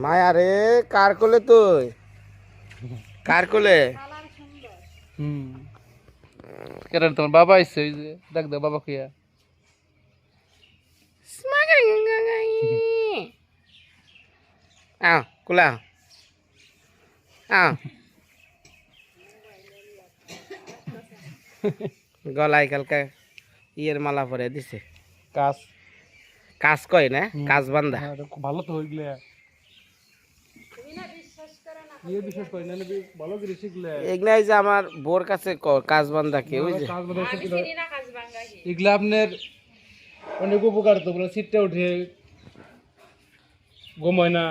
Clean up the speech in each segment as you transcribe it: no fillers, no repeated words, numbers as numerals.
মায়া রে কার কোলে তুই কার কোলে কেন তোমার বাবা আইছে ওই যে দেখ দাও বাবা কিয়া কোলা গলায় কালকে ইয়ের মালা পরে দিছে কাজ কাজ কয় না কাজ বান্ধা ভালো তো হইলে বিশ্বাস করি না ভালো করে শিখলে এগনাই যে আমার বোর কাছে কাজ বান্ধা কে ওই যে এগুলা আপনার অনেক উপকার তো বলে সিটটা উঠে ঘুমায় না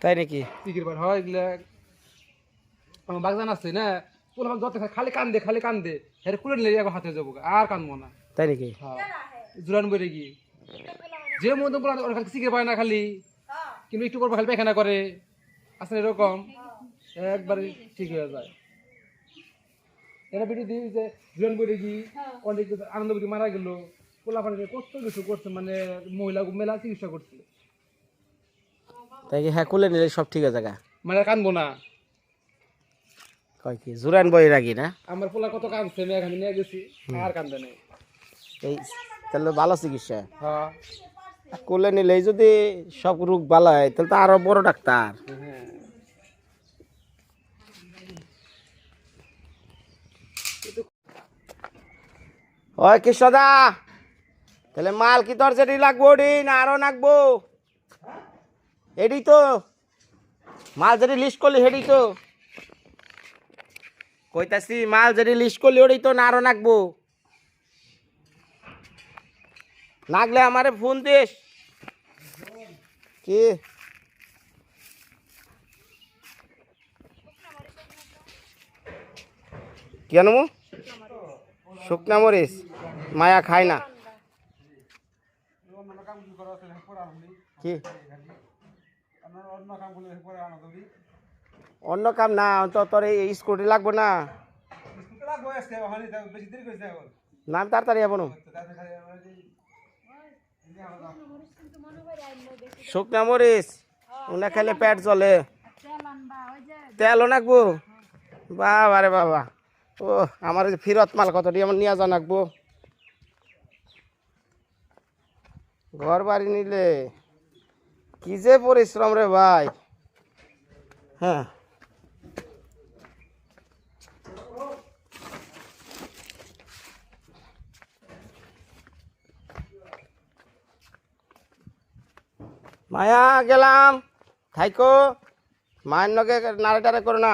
তাই নাকি টিকির বার হয় এগুলা আমার বাগদান আছে না পুরো যত খালি কান্দে হেরে কুলে নিলে একবার হাতে যাবো আর কান্দবো না তাই নাকি হ্যাঁ জুরান বইরে গিয়ে যে মধ্যে বলা ওর খালি শিখে পায় না খালি কিন্তু একটু পর খালি পায়খানা করে আসলে এরকম একবারে ঠিক হয়ে যায় এরা ভিডিও দিয়ে যে জুরান বইরে গিয়ে অনেক আনন্দ বুঝি মারা গেল পোলা পানি কষ্ট কিছু করছে মানে মহিলা মেলা চিকিৎসা করছে তাই কি হ্যাঁ কুলে নিলে সব ঠিক আছে গা মানে কান্দবো না কয় কি জুরান বই রাখি না আমার পোলা কত কাঁদছে আমি এখানে নিয়ে গেছি আর কান্দে নেই এই তাহলে ভালো চিকিৎসা হ্যাঁ কোলে নিলেই যদি সব রোগ ভালো হয় তাহলে তো আরো বড় ডাক্তার হ্যাঁ ওই কৃষ্ণদা তাহলে মাল কি তোর যেটি লাগবো ওটি না আরো লাগবো এডি তো মাল যেটি লিস্ট করলি হেডি তো কইতাছি মাল যেটি লিস্ট করলি ওটি তো না আরো লাগবো লাগলে আমারে ফোন দিস কি কেন শুকনা মরিচ মায়া খায় না কি অন্য কাম না তো তোর এই স্কুটি লাগবো না না আমি তাড়াতাড়ি যাবো না শুকনা মরিচ উনা খেলে পেট চলে তেলও নাকবো বাবা রে বাবা ও আমার ফিরত মাল কতটি আমার নিয়ে যা নাকবো ঘর বাড়ি নিলে কি যে পরিশ্রম রে ভাই হ্যাঁ মায়া গেলাম থাইকো মায়ের নগে নাড়ে টাড়ে করো না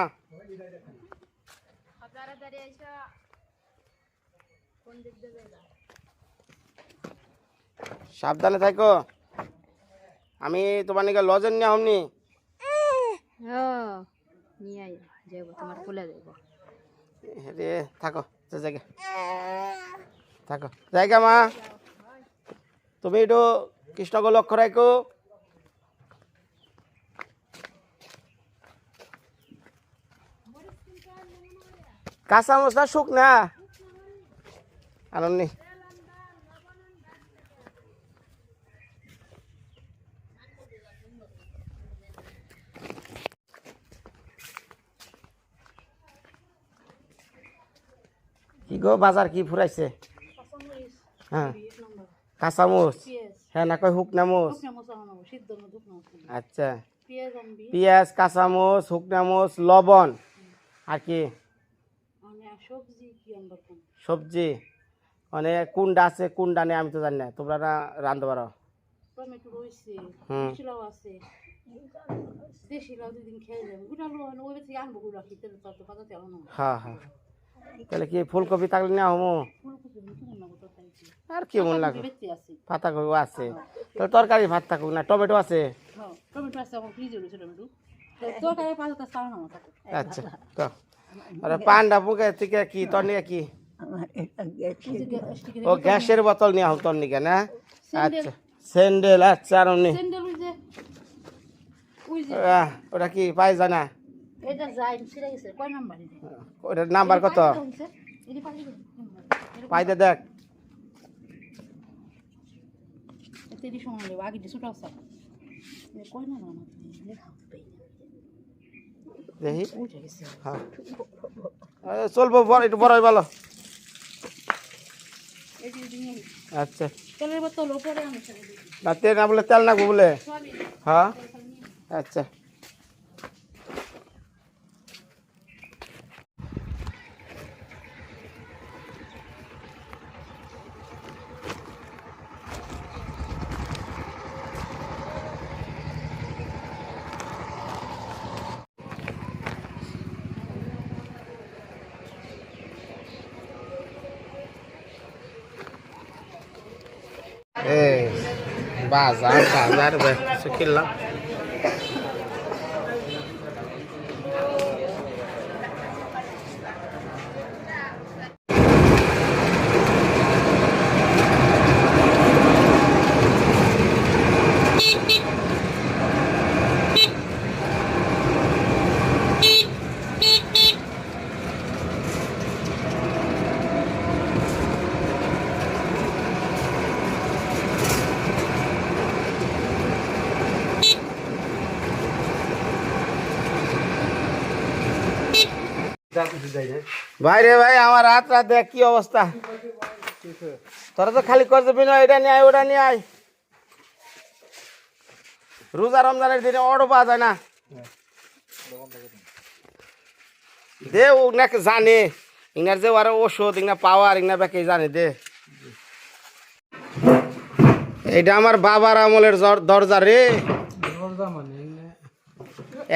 সাবধানে থাকো আমি তোমার নিকে লজেন নিয়ে হমনি রে থাকো জায়গা থাকো জায়গা মা তুমি একটু কৃষ্ণকে লক্ষ্য রাখো কাঁচা মশলা শুকনা আনন্দ কি গো বাজার কি ফুরাইছে হ্যাঁ কাঁচামচ হ্যাঁ না কয় শুকনামচ আচ্ছা পেঁয়াজ কাঁচামচ শুকনামচ লবণ আর কি সবজি মানে কোনটা আছে কোনটা নেই আমি তো জানি না তোমরা না রান্ধতে পারো হ্যাঁ হ্যাঁ তাহলে কি ফুলকপি থাকলে না হমো আর কি মন লাগে পাতাকপি আছে তাহলে তরকারি ভাত থাকুক না টমেটো আছে আচ্ছা তো আরে পান্ডা বুকে থেকে কি তোর নিয়ে কি ও গ্যাসের বোতল নিয়ে হোক তোর নিকে না আচ্ছা স্যান্ডেল আচ্ছা আর ওটা কি পাই জানা ওটার নাম্বার কত পাইতে দেখ তেরি সময় নেব আগে ছোট সব কই না মামা দেখি উঠে গেছে হ্যাঁ চলবো বড় একটু বড় ভালো এই যে দিয়ে আচ্ছা তেলের বোতল উপরে আমি ছেড়ে দিই না তেল না বলে তেল নাকবো বলে সবই হ্যাঁ আচ্ছা বাজার বেশ কিনলাম ভাই রে ভাই আমার রাত দেখ কি অবস্থা তোরা তো খালি করতে বিনা এটা নিয়ে আয় ওটা নিয়ে আয় রোজা রমজানের দিনে অটো পাওয়া যায় না দে ও নাকি জানে ইংনার যে আর ওষুধ ইংনা পাওয়ার ইংনা ব্যাকে জানে দে এইটা আমার বাবার আমলের দরজা রে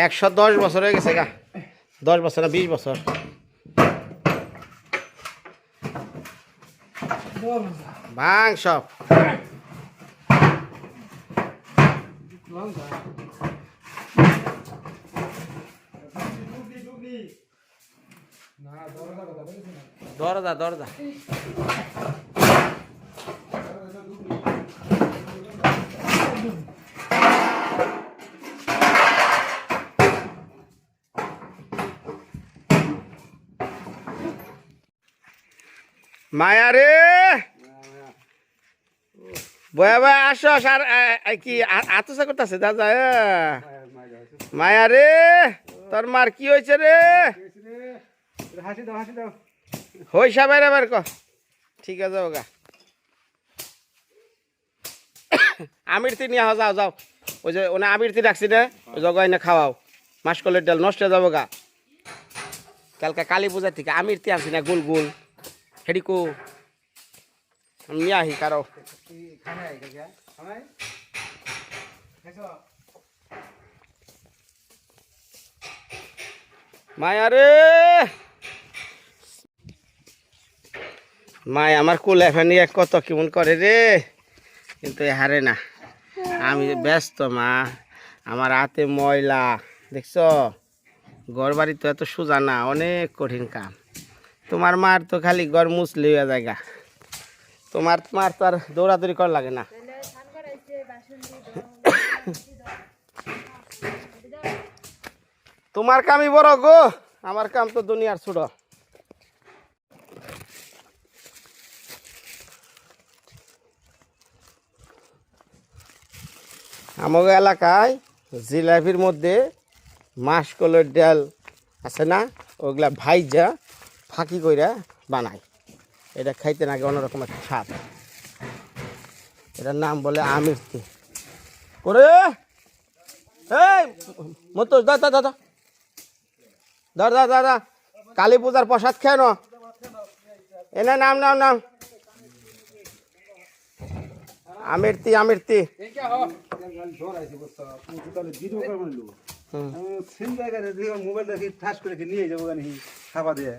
110 বছর হয়ে গেছে গা 10 বছর না 20 বছর ভাঙ সব দরজা মায়া রে বয়া বয়া আসো আর কি আতসা করতেছে দাদা মায়া রে তোর মার কি হয়েছে রে হইসা বাইরে বার ক ঠিক আছে ওগা আমিরতি নিয়ে যাও যাও ওই যে ওনা আমিরতি রাখছি না ওই জগাই না খাওয়াও মাসকলের ডাল নষ্ট হয়ে যাবো গা কালকে কালী পূজা থেকে আমিরতি আনছি না গোল গোল হেডিকো নিয়ে আহি কারো মায়া রে মাই আমার কুল এখানে কত কেমন করে রে কিন্তু হারে না আমি ব্যস্ত মা আমার হাতে ময়লা দেখছ ঘর বাড়ি তো এত সোজা না অনেক কঠিন কাম তোমার মার তো খালি ঘর মুছলি হয়ে জায়গা তোমার তো আর দৌড়াদৌড়ি করা লাগে না তোমার কামই বড় গো আমার কাম তো দুনিয়ার ছোট আমাদের এলাকায় জিলাপির মধ্যে মাসকলের ডাল আছে না ওগুলা ভাইজা ফাঁকি কইরা বানায় এটা খাইতে নাকি অন্যরকম একটা স্বাদ এটার নাম বলে আমিরতি করে এই মতো দাদা দাদা দাদা দাদা কালী পূজার প্রসাদ খেয়ে নো এনে নাম নাম নাম আমিরতি আমিরতি মোবাইল দেখি ঠাস করে নিয়ে যাবো খাবার দিয়ে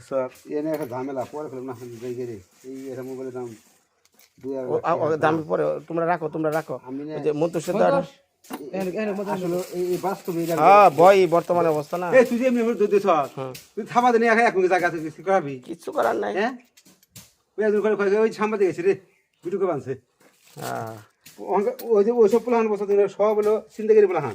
সব এনে একটা ঝামেলা পরে ফেলাম না এই একটা মোবাইলের দাম দাম পরে তোমরা রাখো আমি মন্তুষের আসলে এই বাস্তবে হ্যাঁ ভয় বর্তমানে অবস্থা না তুই যে এমনি তুই থামা দিয়ে এক জায়গা থেকে করাবি কিচ্ছু করার নাই হ্যাঁ ওই সাম্বাদে গেছি রে ভিডিও বানছে হ্যাঁ ওই যে ওইসব প্লান বছর সব হলো সিন্দাগিরি প্লান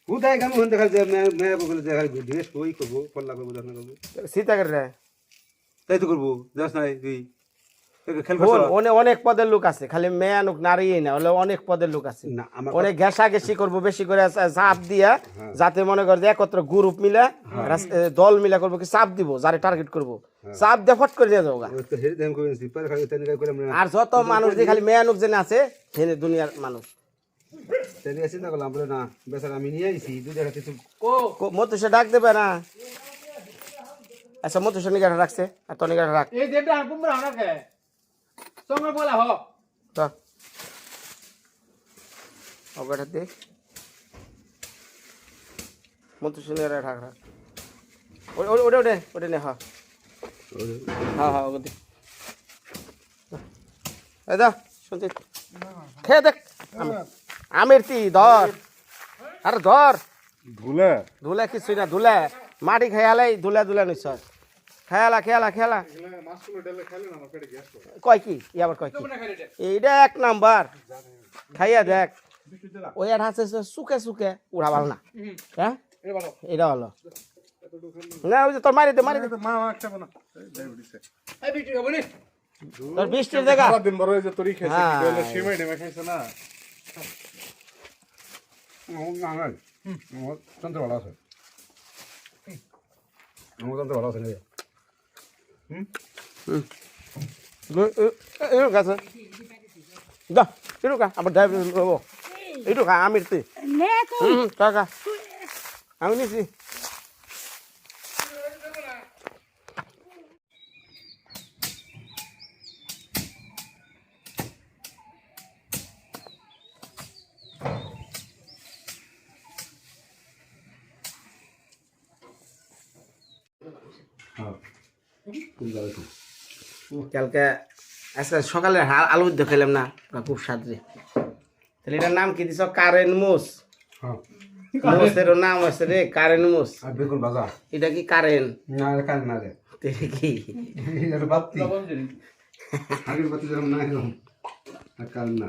হুদাই কাম হুন দেখা যে মেয়ে বলে দেখা ড্রেস কই করব পল্লা করব দেখা করব সীতা করে রে তাই তো করব যাস নাই তুই খেল বল অনেক পদের লোক আছে খালি মেয়ে আনুক নারী না হলে অনেক পদের লোক আছে না আমার অনেক ঘেঁষা ঘেঁষি করবো বেশি করে চাপ দিয়া যাতে মনে কর যে একত্র গ্রুপ মিলে দল মিলে করবো কি চাপ দিব যারে টার্গেট করবো চাপ দিয়ে ফট করে দিয়ে যাবো গা। তো হেরি দেন কই সিপার খালি তেন গায় করে আমরা আর যত মানুষ যে খালি মেয়ে আনুক জেনে আছে হেনে দুনিয়ার মানুষ তেন চিন্তা করলাম বলে না বেচারা আমি নিয়ে আইছি দুই জায়গা কিছু মতুসে ডাক দেবে না আচ্ছা মতুসে নিগাটা রাখছে আর তো নিগাটা রাখ এই দেবটা আর কুমড়া হানাকে সঙ্গে বলা হ তো ওটা দে মতুসে নিগাটা রাখ রাখ ওটা নে হ্যাঁ হ্যাঁ ওকে দে এই দা শুনছি খেয়ে দেখ আমের তি ধর আর ধর ভুলে ধুলে কিছুই না ধুলে মাটি খেয়ালাই ধুলে নিশ্চয় খেয়ালা কয় কি ই আবার কয় কি এইটা এক নাম্বার খাইয়া দেখ ওই আর হাসে সুকে উড়া ভালো না হ্যাঁ এটা ভালো না ওই যে তোর মারি দে মা একটা বানা এই বিটি খাবো নি তোর বৃষ্টির দেখা দিন বড় হয়ে যে তোরই খাইছে হ্যাঁ। কইলে সিমাই নেমে খাইছে না না না তন্ত্র ভালো আছে আমার তন্ত্র ভালো আছে এরকম আছে দা এরকম আবার ড্রাইভার নেবো এরকম আমির তুই নে তুই কাকা আমি নিছি কালকে আজকে সকালে আলু দিয়ে খেলাম না খুব স্বাদ রে তাহলে এটার নাম কি দিছ কারেন মোস হ্যাঁ মোসেরও নাম আছে রে কারেন মোস আর বেগুন ভাজা এটা কি কারেন না রে কান না রে তেরে কি এটা বাতি আগের বাতি যেরকম না এরকম আর কাল না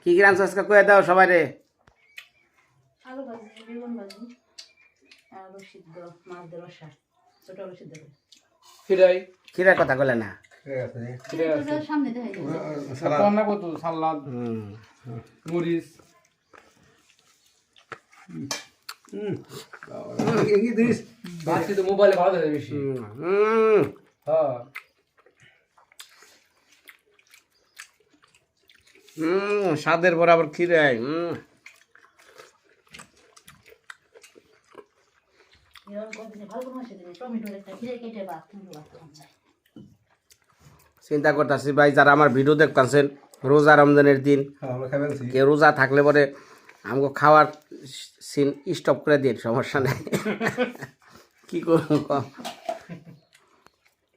কি কি রান্না আজকে কয়ে দাও সবাই রে আলু ভাজি বেগুন ভাজি আলু সিদ্ধ মাছ দিয়ে রসা ছোট আলু সিদ্ধ করে ফিরাই কিরার কথা বলে না ঠিক আছে তোর সামনে দেখাই যাচ্ছে রান্না কত সালাদ মরিচ এই দিস বাকি তো মোবাইলে ভালো থাকে বেশি হ্যাঁ স্বাদের বরাবর খিরে এরকম করে ভালো করে মাছে দিলে টমেটো একটা খিরে কেটে ভাত কিন্তু ভাত খাওয়া যায় চিন্তা করতেছি ভাই যারা আমার ভিডিও দেখতেছেন রোজা রমজানের দিন আমরা খাবেন কেউ রোজা থাকলে পরে আমাকে খাওয়ার সিন স্টপ করে দিন সমস্যা নেই কি করবো কম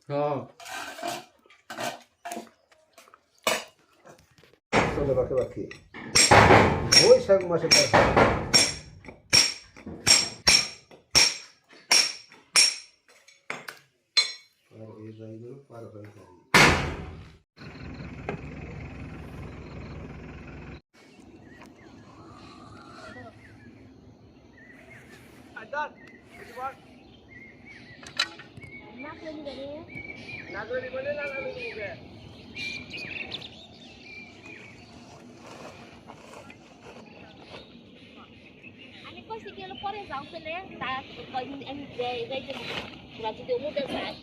হ্যাঁ চলে বাকি বাকি বৈশাখ মাসে আমি কইছি কি হলো পরে যাও ফেলে তার কয়দিন আমি যাইতে তোরা যদি উমুতে যায়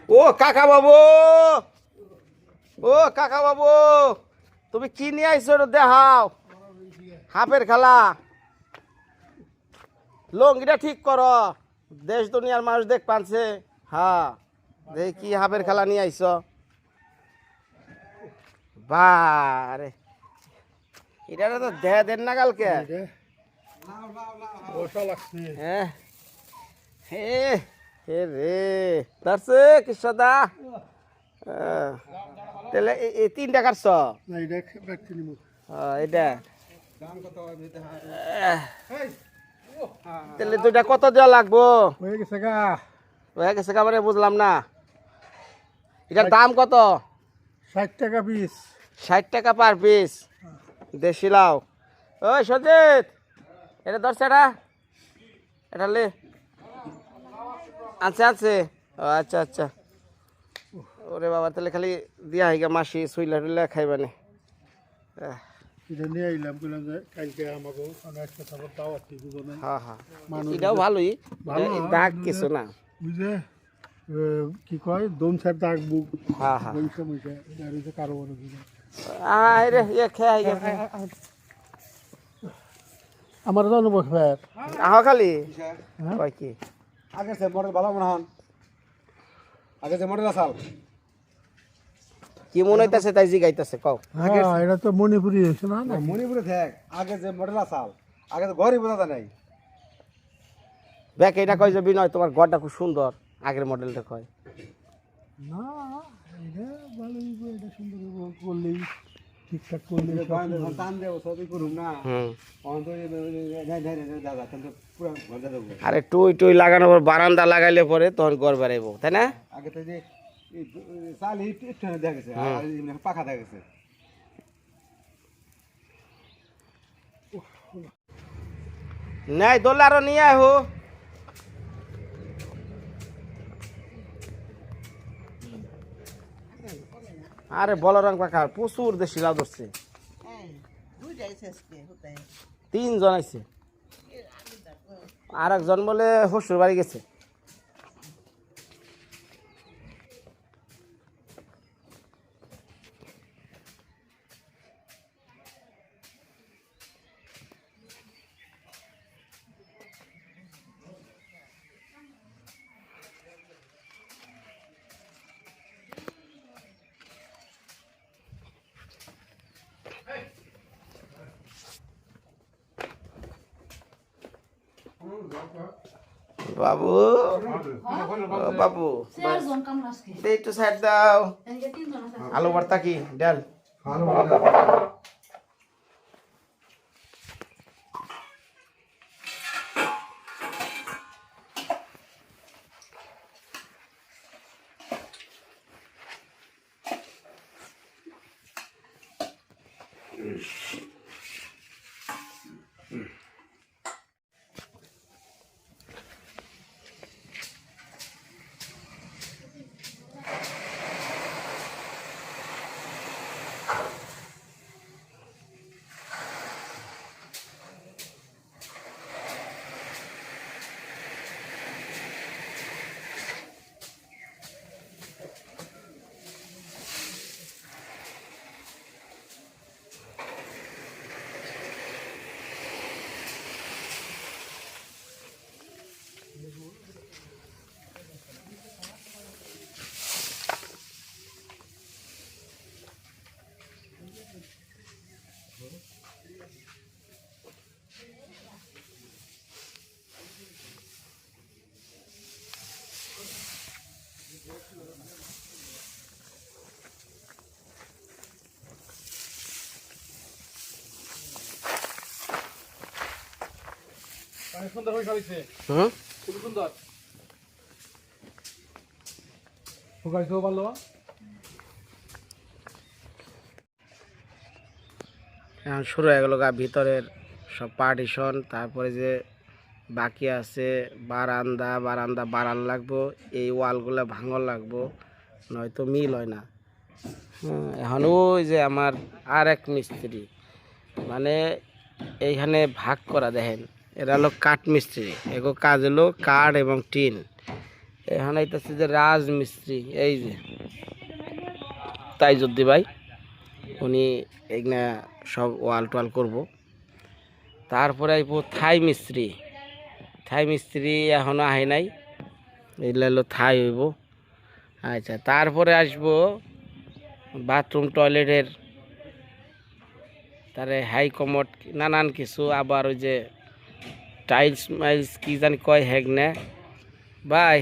ও কাকা বাবু, ও কাকা বাবু, তুমি কি নিয়ে আইছো দেখাও। হাফের খেলা, লঙ্গিটা ঠিক করো, দেশ দুনিয়ার মানুষ দেখ পানছে। হ্যাঁ, দেখি কি হাফের খেলা নিয়ে আইছ। বারে এটা তো দেন না কালকে। হ্যাঁ হে হে রে ধরছে কৃষ্ণদা। তাহলে এই 3 টাকার ছ এটা তাহলে 2টা কত দেওয়া লাগবো? হয়ে গেছে গা মানে বুঝলাম না। এটার দাম কত? 60 টাকা পিস। 60 টাকা পার পিস। দেশি লাউ। ওই সজিত, এটা ধরছে এটা লে আছে। ও আচ্ছা আচ্ছা। ওরে বাবা, তাহলে খালি দিয়া হইগা মাসি সুইলা টুইলা খাইবানে। এটা নিয়ে আইলাম, বললাম যে কালকে আমাকে অনেক কথা দাওয়াত দিব না। হ্যাঁ হ্যাঁ, এটাও ভালোই, দাগ কিছু না। বুঝে কি কয় দমসার দাগ বুক। হ্যাঁ হ্যাঁ, ওই সময়টা আর এই যে কারো বড় দিন আরে এ খেয়ে আমার জানো বসবার আহ খালি কয় কি আগে সে মডেল ভালো মনে হন, আগে যে মডেল আসাল কি মনে হইতাছে তাই জিগাইতাছে কও। হ্যাঁ, এটা তো মণিপুরি হয়েছে না? মণিপুরে থাক, আগে যে মডেল আসাল, আগে তো ঘরই বোঝা যায় নাই। দেখ এটা কয় যে বিনয় তোমার ঘরটা খুব সুন্দর, আগের মডেলটা কয়। না, এটা ভালোই, এটা সুন্দর করলেই ঠিকঠাক করলে টান দেবো সবই করুন না। হুম, দাদা কিন্তু পুরো ঘর দেবো। আরে টুই টুই লাগানোর পর বারান্দা লাগাইলে পরে তখন ঘর বাড়াইবো, তাই না? আগে তো যে চাল একটু দেখা গেছে, আর পাখা দেখা গেছে। নাই দোলে আরো নিয়ে আহো। আরে বলরাং পাখা প্রচুর দেশি লাউ ধরছে। 3 জন আইছে, আর একজন বলে শ্বশুর বাড়ি গেছে। বাবু, ও বাবু, চারজন কামলা আজকে। দে একটু সাইড দাও। এদিকে 3 জন আছে। আলু ভর্তা কি ডাল? সুন্দর হয়ে খাইছে, হুম, খুব সুন্দর শুকাইছেও ভালো। এখন শুরু হয়ে গেল গা ভিতরের সব পার্টিশন, তারপরে যে বাকি আছে বারান্দা বাড়ান লাগবো, এই ওয়ালগুলো ভাঙন লাগবো, নয়তো মিল হয় না। এখন ওই যে আমার আর এক মিস্ত্রি, মানে এইখানে ভাগ করা দেখেন, এরা হলো কাঠ মিস্ত্রি, এগো কাজ হলো কাঠ এবং টিন। এখন আইতেছে যে রাজমিস্ত্রি, এই যে তাইজুদ্দি ভাই, উনি এগুলা সব ওয়াল টোয়াল করবো। তারপরে আইব থাই মিস্ত্রি, থাই মিস্ত্রি এখনো আহে নাই, এগুলো হলো থাই হইব। আচ্ছা, তারপরে আসবো বাথরুম টয়লেটের, তারে হাই কমোড নানান কিছু, আবার ওই যে টাইলস মাইলস কি জানি কয় হ্যাগ না ভাই।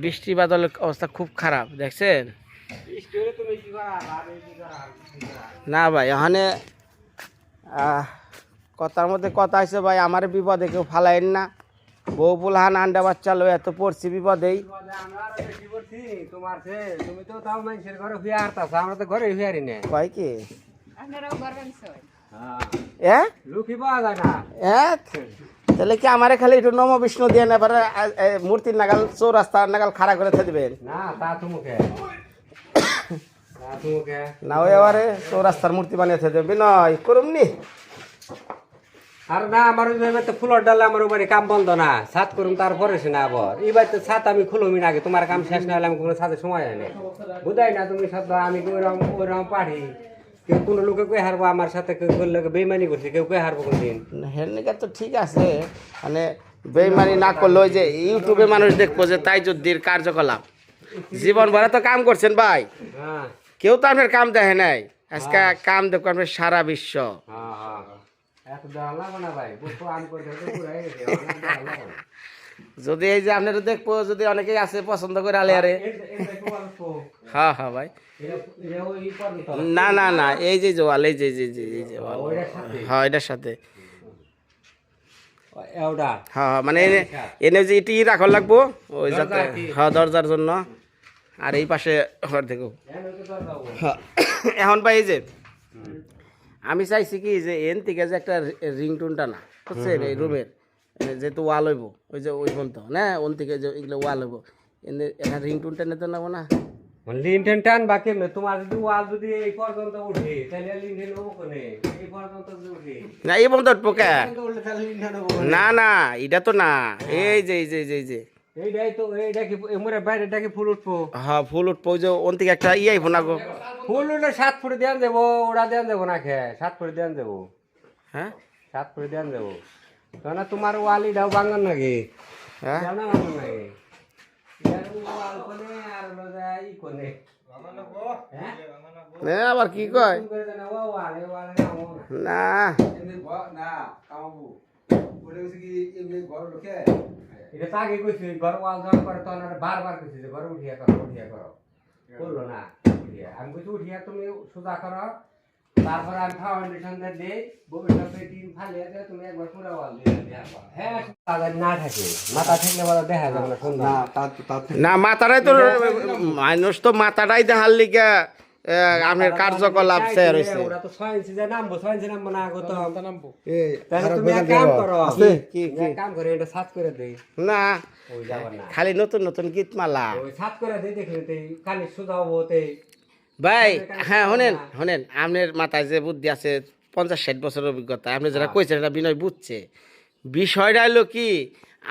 বৃষ্টি বাদলের অবস্থা খুব খারাপ, দেখছেন না ভাই? এখানে কথার মধ্যে কথা আছে ভাই, আমার বিপদে কেউ ফালাইন না। বউ পুলহান আন্ডা বাচ্চা লো এত পড়ছি বিপদেই। তোমার তুমি তো তাও মানুষের ঘরে হুয়ে হারতাছ, আমরা তো ঘরে হুয়ে হারি না। কয় কি লুকি পাওয়া যায় না। তাহলে কি আমারে খালি একটু নম বিষ্ণু দিয়ে এবারে মূর্তির নাগাল চৌরাস্তা নাগাল খাড়া করে দিবেন? না তা তো মুখে না ওই এবারে চৌরাস্তার মূর্তি বানিয়ে দেবে বিনয় করুম নি। আর না আমার তো ফুলর ডালে আমার বাড়ি কাম বন্ধ না, ছাদ করুম তারপরে সে না আবার এবার তো ছাদ আমি খুলুমি না আগে, তোমার কাম শেষ না হলে আমি কোনো ছাদে সময় হয় না, বুঝাই না তুমি সব। আমি ওইরকম পাঠি, কেউ কোনো লোকে কয়ে হারবো আমার সাথে, কেউ করলে বেইমানি করছে, কেউ কয়ে হারবো কোনদিন। হেরনিকা তো ঠিক আছে, মানে বেইমানি না করলে ওই যে ইউটিউবে মানুষ দেখবো যে তাইজুদ্দির কার্যকলাপ, জীবন ভরা তো কাম করছেন ভাই, হ্যাঁ কেউ তো আপনার কাম দেখে নাই, আজকে কাম দেখো আপনার সারা বিশ্ব। হ্যাঁ হ্যাঁ এত দেওয়া লাগবে না ভাই, বুঝবো আমি করে দেবো পুরাই গেছে। যদি এই যে আপনারা দেখবো, যদি অনেকেই আছে পছন্দ করে আলে আরে। হ্যাঁ হ্যাঁ ভাই, না না না, এই যে ওয়াল, এই যে ওয়াল, হ্যাঁ এটার সাথে, হ্যাঁ হ্যাঁ, মানে এনে যে এটি রাখা লাগবো ওই যাতে, হ্যাঁ দরজার জন্য। আর এই পাশে দেখো, হ্যাঁ এখন ভাই এই যে আমি চাইছি কি যে এন থেকে যে একটা রিংটোনটা না বুঝছেন, এই রুমের যেহেতু ওয়াল হইব, ওই যে ওই পর্যন্ত না ওন থেকে যে এগুলো ওয়াল হইব, এনে এখানে রিংটোনটা নিতে নেবো না? লিনটেন টান বাকি তোমার যদি ওয়াল যদি এই পর্যন্ত উঠে তাহলে লিনটেন হবো কোনে, এই পর্যন্ত যদি উঠে না এই পর্যন্ত উঠবো কে? উঠলে তাহলে লিনটেন হবো না না এটা তো না, এই যে এইটাই তো, এইটা কি এমরে বাইরেটা কি ফুল উঠবো? হ্যাঁ ফুল উঠবো, ওই যে ওন থেকে একটা আইব না গো। ফুল উঠলে 7 ফুট দেন দেবো, ওরা দেন দেবো না খে 7 ফুট দেন দেবো, হ্যাঁ 7 ফুট দেন দেবো। না তোমার ওয়াল ইটাও বাঙ্গান নাকি? হ্যাঁ জানা বাঙ্গান নাকি? ইয়ার ওয়াল কোনে আর হলো যায় ই কোনে? হ্যাঁ আবার কি কয় তুমি করে দেন ওয়াল, এই ওয়াল না না না কামাবো বলে গেছে কি এমনি ঘর লোকে এটা তো আগে কইছি, ঘর ওয়াল যখন করে তখন আর বারবার কইছি যে ঘর উঠিয়া করো করলো না উঠিয়া। আমি কইছি উঠিয়া তুমি সোজা করো, তারপরে আমি ফাউন্ডেশন দিই, ভবিষ্যতে টিন ফালিয়ে দিয়ে তুমি একবার পুরো ওয়াল দিয়ে দিবা। হ্যাঁ না থাকে, মাথা থাকলে বলা দেখা যাবে না সুন্দর। না মাথাটাই তো, মানুষ তো মাথাটাই দেখার লিগে আপনার কার্যকলাপ শেয়ার হয়েছে। ওরা তো 6 ইঞ্চি যায় নামবো, 6 ইঞ্চি নামবো না আগত নামবো। এই তাহলে তুমি এক কাম করো, কি এক কাম করে এটা সাত করে দেই। না ওই যাবার না, খালি নতুন নতুন গীত মালা ওই সাত করে দেই, দেখলে তেই কানে সুদা হবো তেই। ভাই। হ্যাঁ শোনেন আপনার মাথায় যে বুদ্ধি আছে 50-60 বছরের অভিজ্ঞতা, আপনি যারা কইছেন এটা বিনয় বুঝছে। বিষয়টা হলো কি,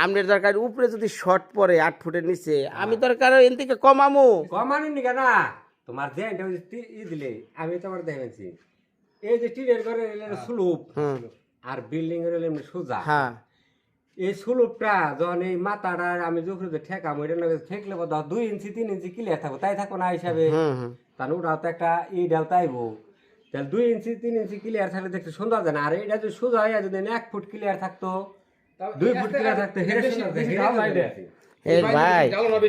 আপনার দরকার উপরে যদি শর্ট পরে 8 ফুটের নিচে, আমি দরকার এন থেকে কমামু। কমানি নিকা না, তোমার দেনটা ই দিলে আমি তোমার দেখেছি এই যে টিনের ঘরে স্লুপ আর বিল্ডিং এর এমনি সোজা। হ্যাঁ এই স্লুপটা যখন এই মাথাটা আমি যখন ঠেকাম, ওইটা না ঠেকলে বোধ 2 ইঞ্চি 3 ইঞ্চি ক্লিয়ার থাকবো, তাই থাকবো না হিসাবে। তাহলে ওটাও তো একটা ই ডাল তাইবো, তাহলে 2 ইঞ্চি 3 ইঞ্চি ক্লিয়ার থাকলে দেখতে সুন্দর যায় না। আর এটা যদি সোজা হয়ে যদি 1 ফুট ক্লিয়ার থাকতো, 2 ফুট ক্লিয়ার থাকতো, হেরে এই ভাই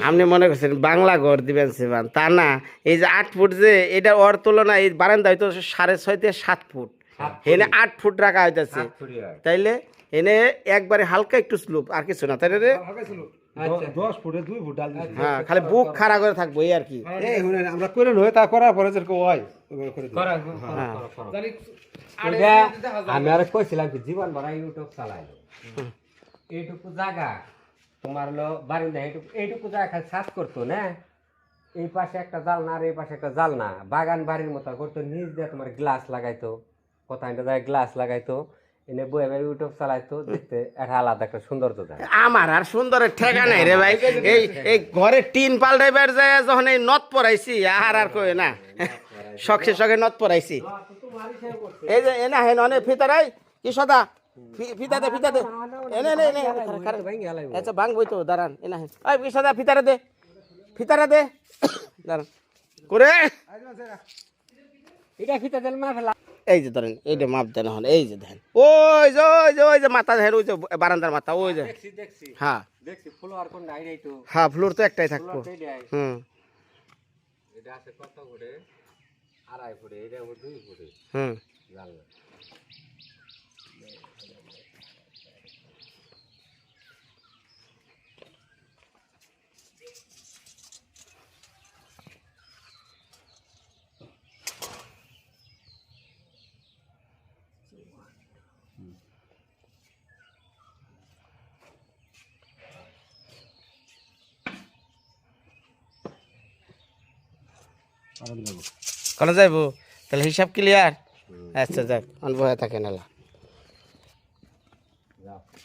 আপনি মনে করছেন বাংলা ঘর দিবেন সেবান, তা না। এই যে 8 ফুট যে এটা ওর তুলনায় এই বারান্দা হয়তো 6.5 থেকে 7 ফুট, এনে 8 ফুট রাখা হইতেছে, তাইলে এনে একবারে হালকা একটু স্লুপ আর কিছু না, তাই রে 10 ফুটে 2 ফুট ডাল দিছি। হ্যাঁ খালি বুক খাড়া করে থাকবো এই আর কি। এই শুনেন আমরা করে নয় তা করার পরে যেরকম হয় ওইভাবে করে দিই। আমি আর কইছিলাম কি জীবন ভরা ইউটিউব চালাই, এইটুকু জায়গা তোমার হলো বারিন্দা, এইটুকু জায়গা খালি সাত করতো না, এই পাশে একটা জালনা আর এই পাশে একটা জালনা, বাগান বাড়ির মতো করতো, নিচ দিয়ে তোমার গ্লাস লাগাইতো, কোথায় যায় গ্লাস লাগাইতো, এনে বয়ে ভাই ইউটিউব চালাইতো দেখতে একটা আলাদা একটা সৌন্দর্য দেয়। আমার আর সুন্দরের ঠেকা নাই রে ভাই। এই এই ঘরে টিন পাল্টাইবার যায় যখন এই নথ পরাইছি আর কই না, শখে শখে নথ পরাইছি। এই যে এনা হেন অনেক ফিতারাই কি সদা ফিতা দে এনে এনে এনে আচ্ছা ভাঙবই তো দাঁড়ান এনা হেন ওই কি সদা ফিতারে দে দাঁড়ান করে এটা ফিতা দিল না ফেলা। এই যে ধরেন এইটা মাপ দেন হন। এই যে দেখেন ওই যে মাথা দেখেন, ওই যে বারান্দার মাথা ওই যে। দেখছি হ্যাঁ ফুল আর কোন নাই রে তো। হ্যাঁ ফ্লোর তো একটাই থাকবো। হুম এটা আছে কত ফুটে? 2.5 ফুটে, এটা 2 ফুটে হুম জানলা। কোন যাইবো তাহলে হিসাব ক্লিয়ার? আচ্ছা যাক বয়ে থাকে নালা।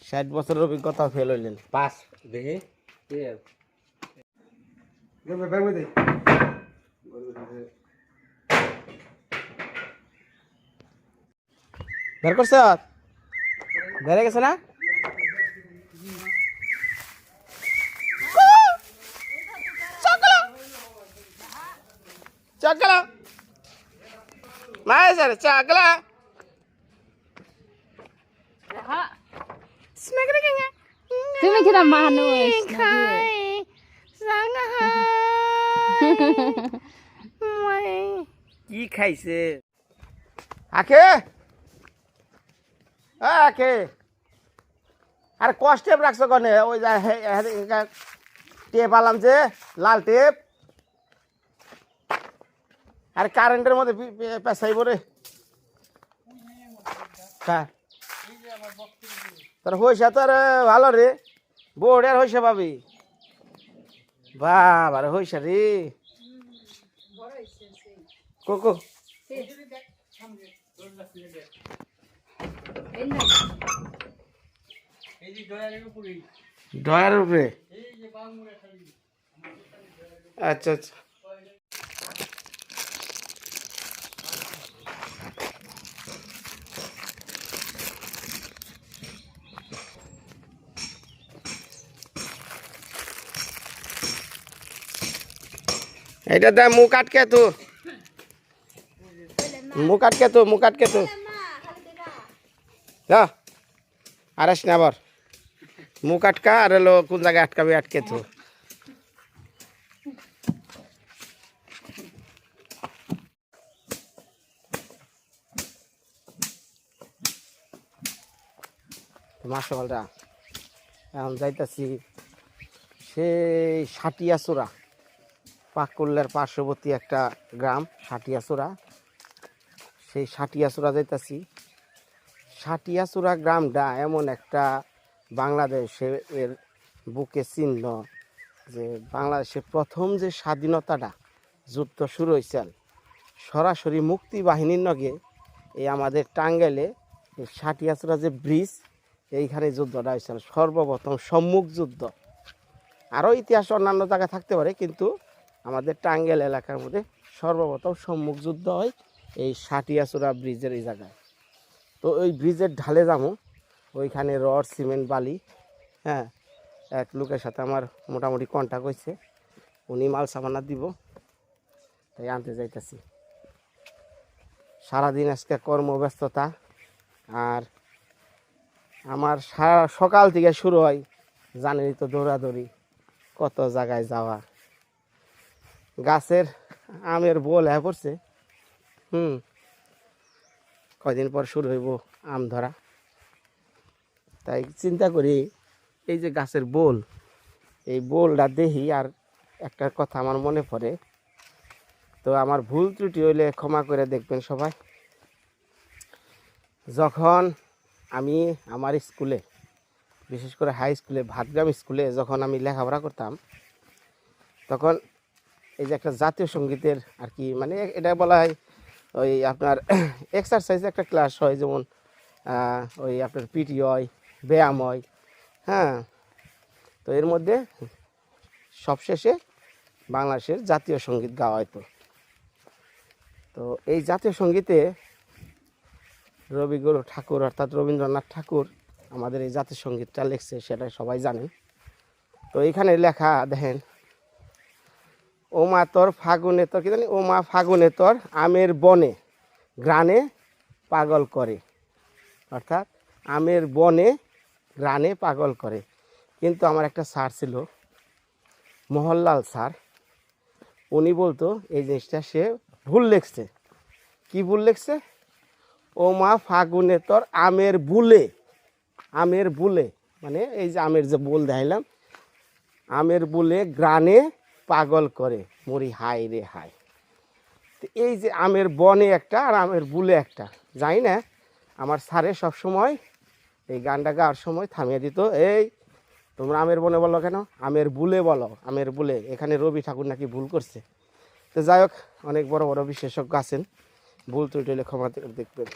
60 বছরের অভিজ্ঞতা ফেল হইলেন। 5 দেখি বের করছ? বেড়ে গেছে না? চকলা মাই স্যার চকলা তুমি কিরা মানুষ কি খাইছে আখে? আখে আরে কষ্টে রাখছো কনে? ওই টেপ আলাম যে লাল টেপ, আর কারেন্টের মধ্যে পেঁচাইব রে। তোর হইসা তোর ভালো রে, বোর্ড আর হইসা পাবি। বাবা রে হইসা রে কোকো ডয়ার উপরে। আচ্ছা আচ্ছা এটা দা মুখ আটকে তো, মুখ আটকে তো যা আর আস না আবার মুখ আটকা। আর এলো কোন জায়গায় আটকাবে আটকে তো। মাসকালটা এখন যাইতাছি সেই সাটিয়াচূড়া, পাকুল্লার পার্শ্ববর্তী একটা গ্রাম সাটিয়াচূড়া। সেই সাটিয়াচূড়া যাইতাছি। সাটিয়াচূড়া গ্রামটা এমন একটা বাংলাদেশের বুকে চিহ্ন যে বাংলাদেশের প্রথম যে স্বাধীনতাটা যুদ্ধ শুরু হয়েছিল সরাসরি মুক্তি বাহিনীর নগে এই আমাদের টাঙ্গাইলে এই সাটিয়াচূড়া যে ব্রিজ, এইখানে যুদ্ধটা হয়েছিল সর্বপ্রথম সম্মুখ যুদ্ধ। আরও ইতিহাস অন্যান্য জায়গায় থাকতে পারে, কিন্তু আমাদের টাঙ্গাইল এলাকার মধ্যে সর্বপ্রথম সম্মুখ যুদ্ধ হয় এই সাটিয়াচূড়া ব্রিজের এই জায়গায়। তো ওই ব্রিজের ঢালে যাবো, ওইখানে রড সিমেন্ট বালি। হ্যাঁ এক লোকের সাথে আমার মোটামুটি কন্ট্যাক্ট হয়েছে, উনি মাল সামানা দিব, তাই আনতে যাইতেছি। সারাদিন আজকে কর্মব্যস্ততা, আর আমার সারা সকাল থেকে শুরু হয় জানেনই তো দৌড়াদৌড়ি, কত জায়গায় যাওয়া। গাছের আমের বোল হয়ে পড়ছে, কয়দিন পর শুরু হইব আম ধরা। তাই চিন্তা করি এই যে গাছের বোল, এই বোলটা দেখি আর একটা কথা আমার মনে পড়ে। তো আমার ভুল ত্রুটি হইলে ক্ষমা করে দেখবেন সবাই। যখন আমি আমার স্কুলে, বিশেষ করে হাই স্কুলে ভাতগ্রাম স্কুলে যখন আমি লেখাপড়া করতাম, তখন এই যে একটা জাতীয় সঙ্গীতের আর কি মানে এটা বলা হয় ওই আপনার এক্সারসাইজ একটা ক্লাস হয়, যেমন ওই আপনার পিটি হয়, ব্যায়াম হয়, হ্যাঁ। তো এর মধ্যে সবশেষে বাংলাদেশের জাতীয় সঙ্গীত গাওয়া হতো। তো এই জাতীয় সঙ্গীতে রবিগুরু ঠাকুর অর্থাৎ রবীন্দ্রনাথ ঠাকুর আমাদের এই জাতীয় সঙ্গীতটা লিখছে, সেটা সবাই জানেন। তো এখানে লেখা দেখেন, ও মা তোর ফাগুনে তোর কি জানি, ও মা ফাগুনে তোর আমের বনে গ্রানে পাগল করে, অর্থাৎ আমের বনে গ্রানে পাগল করে। কিন্তু আমার একটা স্যার ছিল, মোহনলাল স্যার, উনি বলতো এই জিনিসটা সে ভুল লিখছে। কি ভুল লিখছে? ও মা ফাগুনে তোর আমের বুলে, আমের বুলে মানে এই যে আমের যে বুল দেখাইলাম, আমের বুলে গ্রানে পাগল করে মরি হাই রে হাই। তো এই যে আমের বনে একটা আর আমের বুলে একটা, জানি না আমার স্যারে সবসময় এই গানটা গাওয়ার সময় থামিয়ে দিত, এই তোমরা আমের বনে বলো কেন, আমের বুলে বলো, আমের বুলে। এখানে রবি ঠাকুর নাকি ভুল করছে। তো যাই হোক, অনেক বড় বড় বিশেষজ্ঞ আছেন, ভুল ত্রুটি হলে ক্ষমা দেখবেন।